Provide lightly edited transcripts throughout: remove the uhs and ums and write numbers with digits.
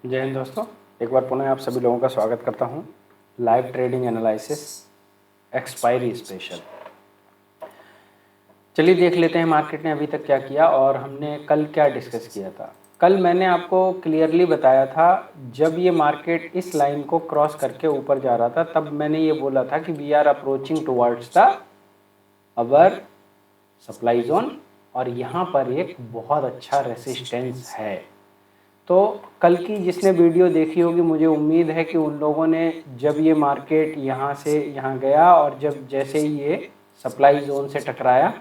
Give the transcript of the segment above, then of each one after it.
जय हिंद दोस्तों, एक बार पुनः आप सभी लोगों का स्वागत करता हूं live trading analysis expiry special. चलिए देख लेते हैं मार्केट ने अभी तक क्या किया और हमने कल क्या डिस्कस किया था। कल मैंने आपको क्लियरली बताया था, जब ये मार्केट इस लाइन को क्रॉस करके ऊपर जा रहा था तब मैंने ये बोला था कि we are approaching towards the our supply zone और यहाँ पर एक बहुत अच्छा रेसिस्टेंस है। तो कल की जिसने वीडियो देखी होगी, मुझे उम्मीद है कि उन लोगों ने जब ये मार्केट यहाँ से यहाँ गया और जब जैसे ही ये सप्लाई जोन से टकराया,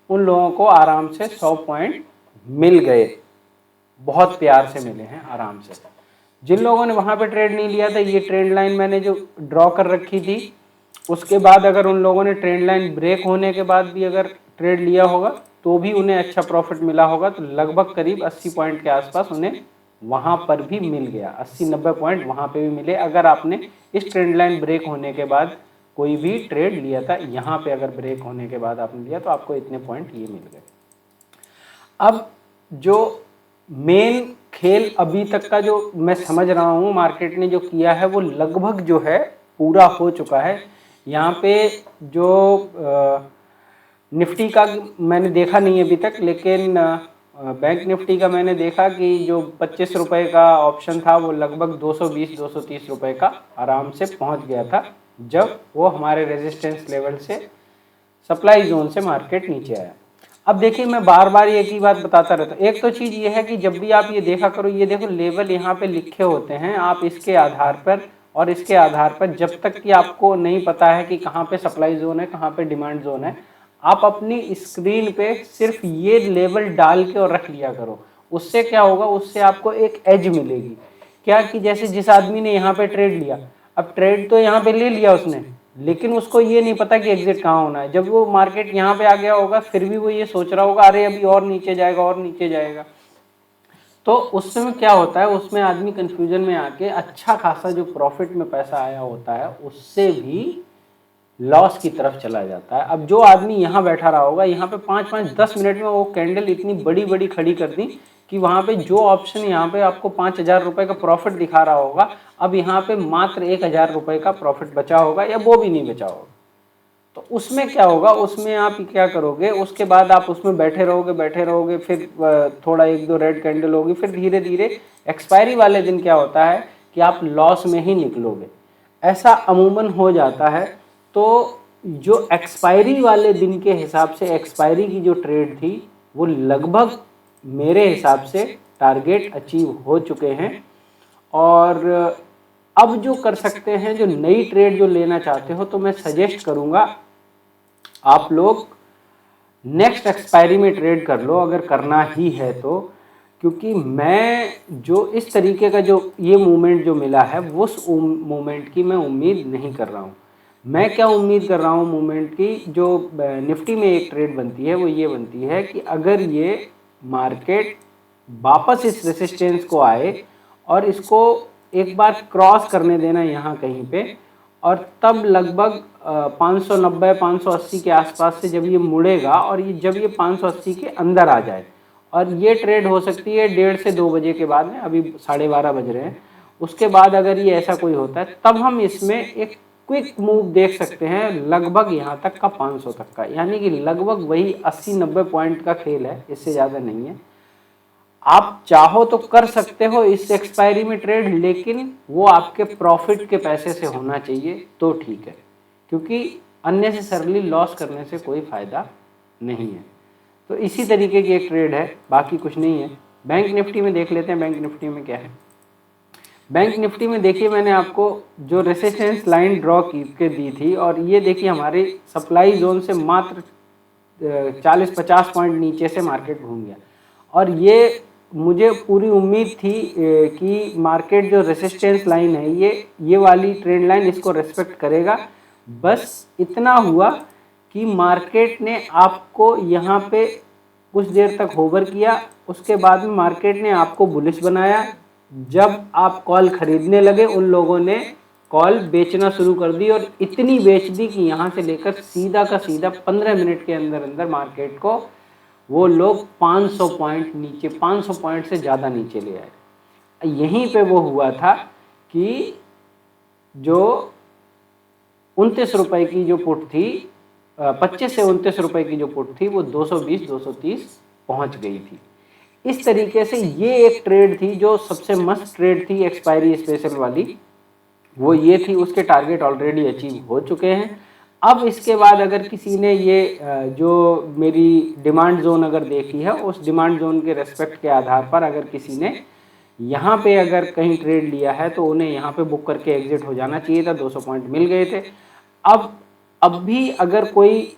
उन लोगों को आराम से 100 पॉइंट मिल गए, बहुत प्यार से मिले हैं आराम से। जिन लोगों ने वहाँ पे ट्रेड नहीं लिया था, ये ट्रेंड लाइन मैंने जो ड्रॉ कर रखी थी, उसके बाद अगर उन लोगों ने ट्रेंड लाइन ब्रेक होने के बाद भी अगर ट्रेड लिया होगा तो भी उन्हें अच्छा प्रॉफिट मिला होगा। तो लगभग करीब 80 पॉइंट के आसपास उन्हें वहाँ पर भी मिल गया, 80-90 पॉइंट वहाँ पे भी मिले अगर आपने इस ट्रेंड लाइन ब्रेक होने के बाद कोई भी ट्रेड लिया था। यहाँ पे अगर ब्रेक होने के बाद आपने लिया तो आपको इतने पॉइंट ये मिल गए। अब जो मेन खेल अभी तक का जो मैं समझ रहा हूँ मार्केट ने जो किया है वो लगभग जो है पूरा हो चुका है। यहाँ पे जो निफ्टी का मैंने देखा नहीं अभी तक, लेकिन बैंक निफ्टी का मैंने देखा कि जो 25 रुपए का ऑप्शन था वो लगभग 220-230 रुपए का आराम से पहुंच गया था, जब वो हमारे रेजिस्टेंस लेवल से सप्लाई जोन से मार्केट नीचे आया। अब देखिए, मैं बार बार एक ही बात बताता रहता हूँ। एक तो चीज़ ये है कि जब भी आप ये देखा करो, ये देखो लेवल यहाँ पे लिखे होते हैं, आप इसके आधार पर और इसके आधार पर जब तक कि आपको नहीं पता है कि कहाँ पे सप्लाई जोन है कहाँ पे डिमांड जोन है, आप अपनी स्क्रीन पे सिर्फ ये लेवल डाल के और रख लिया करो। उससे क्या होगा, उससे आपको एक एज मिलेगी। क्या कि जैसे जिस आदमी ने यहाँ पे ट्रेड लिया, अब ट्रेड तो यहाँ पे ले लिया उसने, लेकिन उसको ये नहीं पता कि एग्जिट कहाँ होना है। जब वो मार्केट यहाँ पे आ गया होगा फिर भी वो ये सोच रहा होगा अरे अभी और नीचे जाएगा और नीचे जाएगा। तो उस समय क्या होता है, उसमें आदमी कंफ्यूजन में आके अच्छा खासा जो प्रॉफिट में पैसा आया होता है उससे भी लॉस की तरफ चला जाता है। अब जो आदमी यहाँ बैठा रहा होगा, यहाँ पे 5-5-10 मिनट में वो कैंडल इतनी बड़ी बड़ी खड़ी कर दी कि वहाँ पे जो ऑप्शन यहाँ पे आपको 5,000 रुपए का प्रॉफिट दिखा रहा होगा, अब यहाँ पे मात्र 1,000 रुपए का प्रॉफिट बचा होगा या वो भी नहीं बचा होगा। तो उसमें क्या होगा, उसमें आप क्या करोगे, उसके बाद आप उसमें बैठे रहोगे, फिर थोड़ा 1-2 रेड कैंडल होगी, फिर धीरे धीरे एक्सपायरी वाले दिन क्या होता है कि आप लॉस में ही निकलोगे। ऐसा अमूमन हो जाता है। तो जो एक्सपायरी वाले दिन के हिसाब से एक्सपायरी की जो ट्रेड थी वो लगभग मेरे हिसाब से टारगेट अचीव हो चुके हैं। और अब जो कर सकते हैं, जो नई ट्रेड जो लेना चाहते हो, तो मैं सजेस्ट करूंगा आप लोग नेक्स्ट एक्सपायरी में ट्रेड कर लो अगर करना ही है तो। क्योंकि मैं जो इस तरीके का जो ये मूवमेंट जो मिला है उस मूवमेंट की मैं उम्मीद नहीं कर रहा हूँ। मैं क्या उम्मीद कर रहा हूँ मूवमेंट की, जो निफ्टी में एक ट्रेड बनती है वो ये बनती है कि अगर ये मार्केट वापस इस रेसिस्टेंस को आए और इसको एक बार क्रॉस करने देना यहाँ कहीं पे, और तब लगभग 590-580 के आसपास से जब ये मुड़ेगा और ये जब ये 580 के अंदर आ जाए, और ये ट्रेड हो सकती है 1:30 से 2 बजे के बाद में, अभी 12:30 बज रहे हैं, उसके बाद अगर ये ऐसा कोई होता है तब हम इसमें एक क्विक मूव देख सकते हैं लगभग यहाँ तक का 500 तक का, यानी कि लगभग वही 80-90 पॉइंट का खेल है, इससे ज़्यादा नहीं है। आप चाहो तो कर सकते हो इस एक्सपायरी में ट्रेड, लेकिन वो आपके प्रॉफिट के पैसे से होना चाहिए तो ठीक है, क्योंकि अननेसेसरली लॉस करने से कोई फ़ायदा नहीं है। तो इसी तरीके की एक ट्रेड है, बाकी कुछ नहीं है। बैंक निफ्टी में देख लेते हैं, बैंक निफ्टी में क्या है। बैंक निफ्टी में देखिए, मैंने आपको जो रेसिस्टेंस लाइन ड्रॉ की दी थी, और ये देखिए हमारे सप्लाई जोन से मात्र 40-50 पॉइंट नीचे से मार्केट घूम गया, और ये मुझे पूरी उम्मीद थी कि मार्केट जो रेसिस्टेंस लाइन है ये वाली ट्रेंड लाइन इसको रेस्पेक्ट करेगा। बस इतना हुआ कि मार्केट ने आपको यहाँ पे कुछ देर तक होवर किया, उसके बाद में मार्केट ने आपको बुलिश बनाया। जब आप कॉल खरीदने लगे, उन लोगों ने कॉल बेचना शुरू कर दी, और इतनी बेच दी कि यहाँ से लेकर सीधा का सीधा 15 मिनट के अंदर अंदर मार्केट को वो लोग 500 पॉइंट नीचे, 500 पॉइंट से ज़्यादा नीचे ले आए। यहीं पे वो हुआ था कि जो 29 रुपए की जो पुट थी, 25 से 29 रुपए की जो पुट थी वो 220 230 पहुंच गई थी। इस तरीके से ये एक ट्रेड थी जो सबसे मस्त ट्रेड थी एक्सपायरी स्पेशल वाली, वो ये थी। उसके टारगेट ऑलरेडी अचीव हो चुके हैं। अब इसके बाद अगर किसी ने ये जो मेरी डिमांड जोन अगर देखी है, उस डिमांड जोन के रेस्पेक्ट के आधार पर अगर किसी ने यहाँ पे अगर कहीं ट्रेड लिया है तो उन्हें यहाँ पे बुक करके एग्जिट हो जाना चाहिए था। 200 पॉइंट मिल गए थे। अब भी अगर कोई,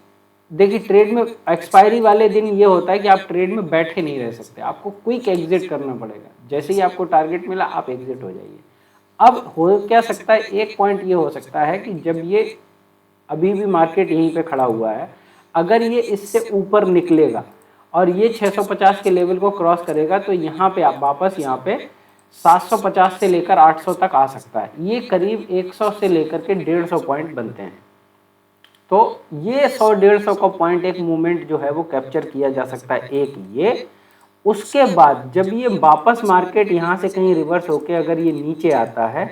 देखिए ट्रेड में एक्सपायरी वाले दिन ये होता है कि आप ट्रेड में बैठे नहीं रह सकते, आपको क्विक एग्जिट करना पड़ेगा। जैसे ही आपको टारगेट मिला आप एग्जिट हो जाइए। अब हो क्या सकता है, एक पॉइंट ये हो सकता है कि जब ये अभी भी मार्केट यहीं पे खड़ा हुआ है, अगर ये इससे ऊपर निकलेगा और ये 650 के लेवल को क्रॉस करेगा तो यहाँ पे आप वापस यहाँ पे 750 से लेकर 800 तक आ सकता है। ये करीब 100 से लेकर के 150 पॉइंट बनते हैं। तो ये 100-150 का पॉइंट एक मूवमेंट जो है वो कैप्चर किया जा सकता है, एक ये। उसके बाद जब ये वापस मार्केट यहाँ से कहीं रिवर्स होके अगर ये नीचे आता है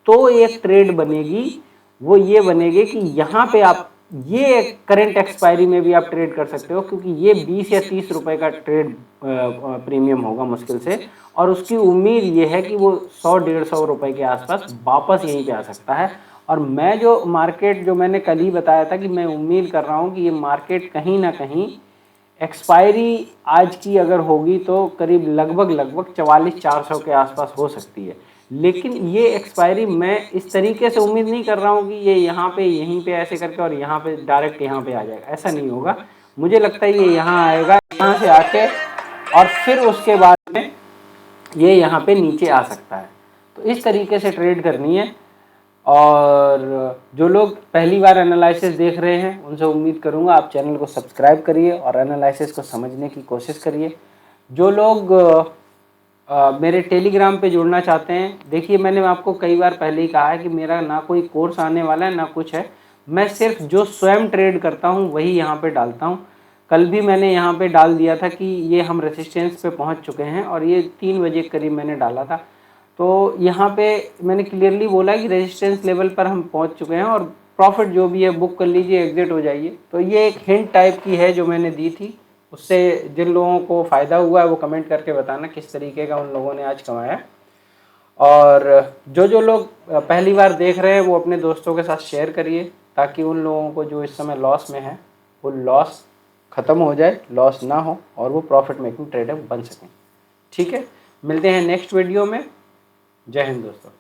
तो एक ट्रेड बनेगी, वो ये बनेगी कि यहाँ पे आप ये करंट एक्सपायरी में भी आप ट्रेड कर सकते हो, क्योंकि ये 20 या 30 रुपए का ट्रेड प्रीमियम होगा मुश्किल से, और उसकी उम्मीद ये है कि वो 100-150 रुपए के आसपास वापस यहीं पे आ सकता है। और मैं जो मार्केट जो मैंने कल ही बताया था कि मैं उम्मीद कर रहा हूँ कि ये मार्केट कहीं ना कहीं एक्सपायरी आज की अगर होगी तो करीब लगभग 4400-400 के आसपास हो सकती है। लेकिन ये एक्सपायरी मैं इस तरीके से उम्मीद नहीं कर रहा हूँ कि ये यहाँ पे यहीं पे ऐसे करके और यहाँ पे डायरेक्ट यहाँ पे आ जाएगा, ऐसा नहीं होगा। मुझे लगता है ये यहाँ आएगा, यहाँ से आके और फिर उसके बाद में ये यहाँ पे नीचे आ सकता है। तो इस तरीके से ट्रेड करनी है। और जो लोग पहली बार एनालिसिस देख रहे हैं उनसे उम्मीद करूंगा आप चैनल को सब्सक्राइब करिए और एनालिसिस को समझने की कोशिश करिए। जो लोग मेरे टेलीग्राम पे जुड़ना चाहते हैं, देखिए मैंने आपको कई बार पहले ही कहा है कि मेरा ना कोई कोर्स आने वाला है ना कुछ है, मैं सिर्फ जो स्वयं ट्रेड करता हूँ वही यहाँ पे डालता हूँ। कल भी मैंने यहाँ पे डाल दिया था कि ये हम रेसिस्टेंस पे पहुँच चुके हैं और ये 3 बजे करीब मैंने डाला था। तो यहाँ पे मैंने क्लियरली बोला कि रेजिस्टेंस लेवल पर हम पहुँच चुके हैं और प्रॉफिट जो भी है बुक कर लीजिए, एग्जिट हो जाइए। तो ये एक हिंट टाइप की है जो मैंने दी थी। उससे जिन लोगों को फ़ायदा हुआ है वो कमेंट करके बताना किस तरीके का उन लोगों ने आज कमाया। और जो लोग पहली बार देख रहे हैं वो अपने दोस्तों के साथ शेयर करिए, ताकि उन लोगों को जो इस समय लॉस में है वो लॉस ख़त्म हो जाए, लॉस ना हो और वो प्रॉफिट मेकिंग ट्रेडर बन सकें। ठीक है, मिलते हैं नेक्स्ट वीडियो में। जय हिंद दोस्तों।